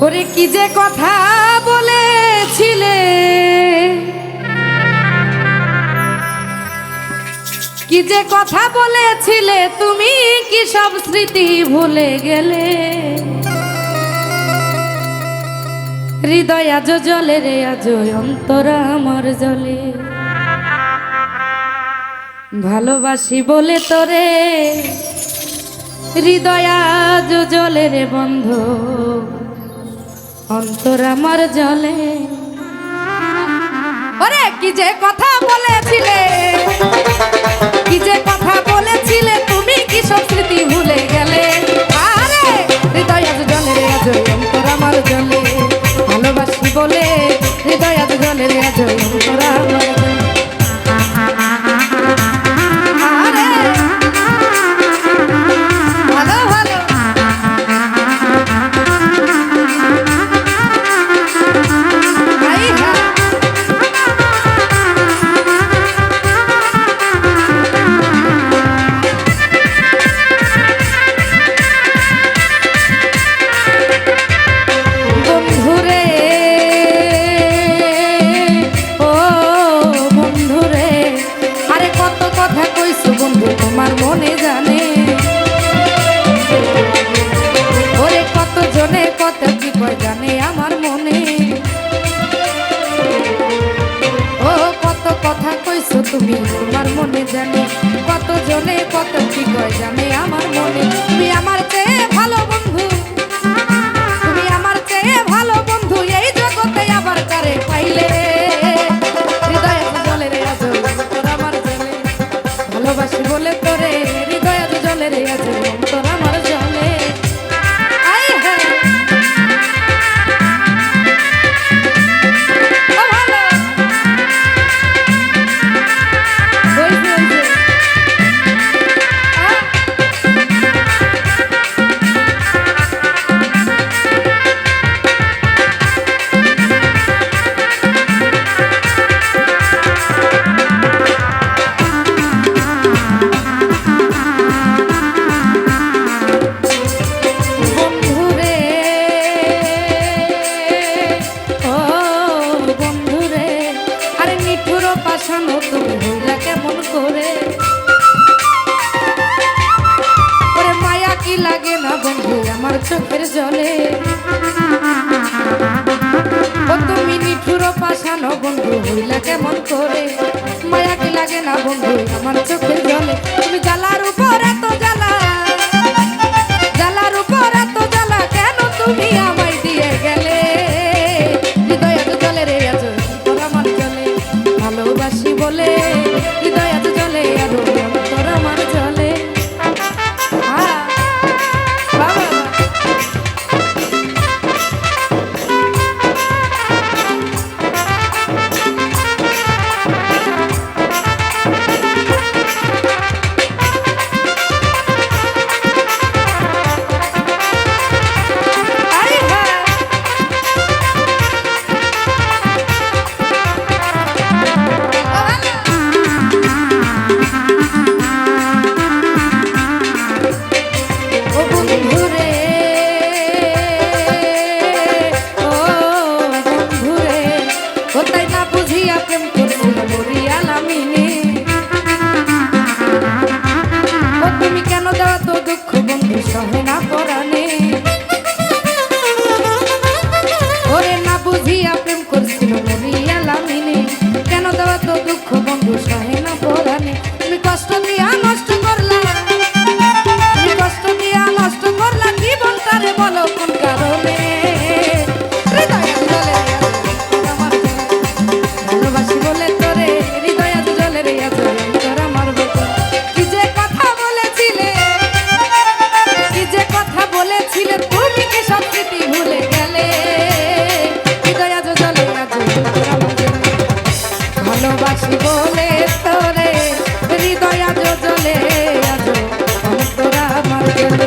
ওরে কি যে কথা বলেছিলে, কি যে কথা বলেছিলে, তুমি কি সব স্মৃতি ভুলে গেলে? হৃদয় আজ জলে রে, আজ অন্তর আমার জলে, ভালোবাসি বলে তোরে। হৃদয় আজ জলে রে বন্ধু, অন্তর আমার জলে। ওরে কি যে কথা বলেছিলে, কি যে কথা বলেছিলে, তুমি কি সব স্মৃতি ভুলে গেলে? আরে হৃদয় আজ জলে রে, আজ অন্তর আমার জলে, ভালোবাসি বলে। হৃদয় আজ জলে রে, আজ অন্তর আমার জলে। তোমার মনে জানে ওরে, কত জনে কত কি কয় জানে আমার মনে। ও কত কথা কইছো তুমি, তোমার মনে জানে, কত জনে কত কি কয় জানে আমার মনে। তুমি আমার চেয়ে ভালো বন্ধু, তুমি আমার চেয়ে ভালো বন্ধু, এই জগতে আবার কারে পাইলে? হৃদয় জলে রে, আজ অন্তর আমার জলে, ভালোবাসি বলে তোরে। হৃদয় আজ জলে রে, আজ অন্তর আমার জলে। পাশানো তুমি হইলা কেমন করে? ওরে মায়া কি লাগে না বন্ধু আমার চোখের জলে? ও তুমি নিঠুর পাশানো বন্ধু হইলা কেমন করে? মায়া কি লাগে না বন্ধু আমার চোখের জলে? তুমি জ্বালার উপর এত জ্বালা, জ্বালার উপর এত জ্বালা, কেন তুমি আমায় দিয়ে গেলে? হৃদয় আজ জলে রে, আজ অন্তর আমার জলে, ভালোবাসি বলে। হৃদয় আজ জলে, আজ অন্তর আমার জলে। তুমি কেন দেওয়া তো দুঃখ বন্ধু সহে না পরাণে? ওরে না বুঝিয়া প্রেম করছিল মরিয়া লামিনে, কেন দেওয়া তো দুঃখ বন্ধু সহে না পরাণে? তুমি কষ্ট দিয়া নষ্ট করলা, তুমি কষ্ট দিয়া নষ্ট করলা জীবনটারে, বলো কোন কারণে? ভালোবাসি বলে তোরে। হৃদয় আজ জলে রে, আজ অন্তর আমার ভেতর। কি যে কথা বলেছিলে, কি যে কথা বলেছিলে, তুমি কি সব স্মৃতি ভুলে গেলে? হৃদয় আজ জলে, আজ অন্তর আমার জলে, ভালোবাসি বলে তোরে। হৃদয় আজ জলে, আজ অন্তর আমার জলে।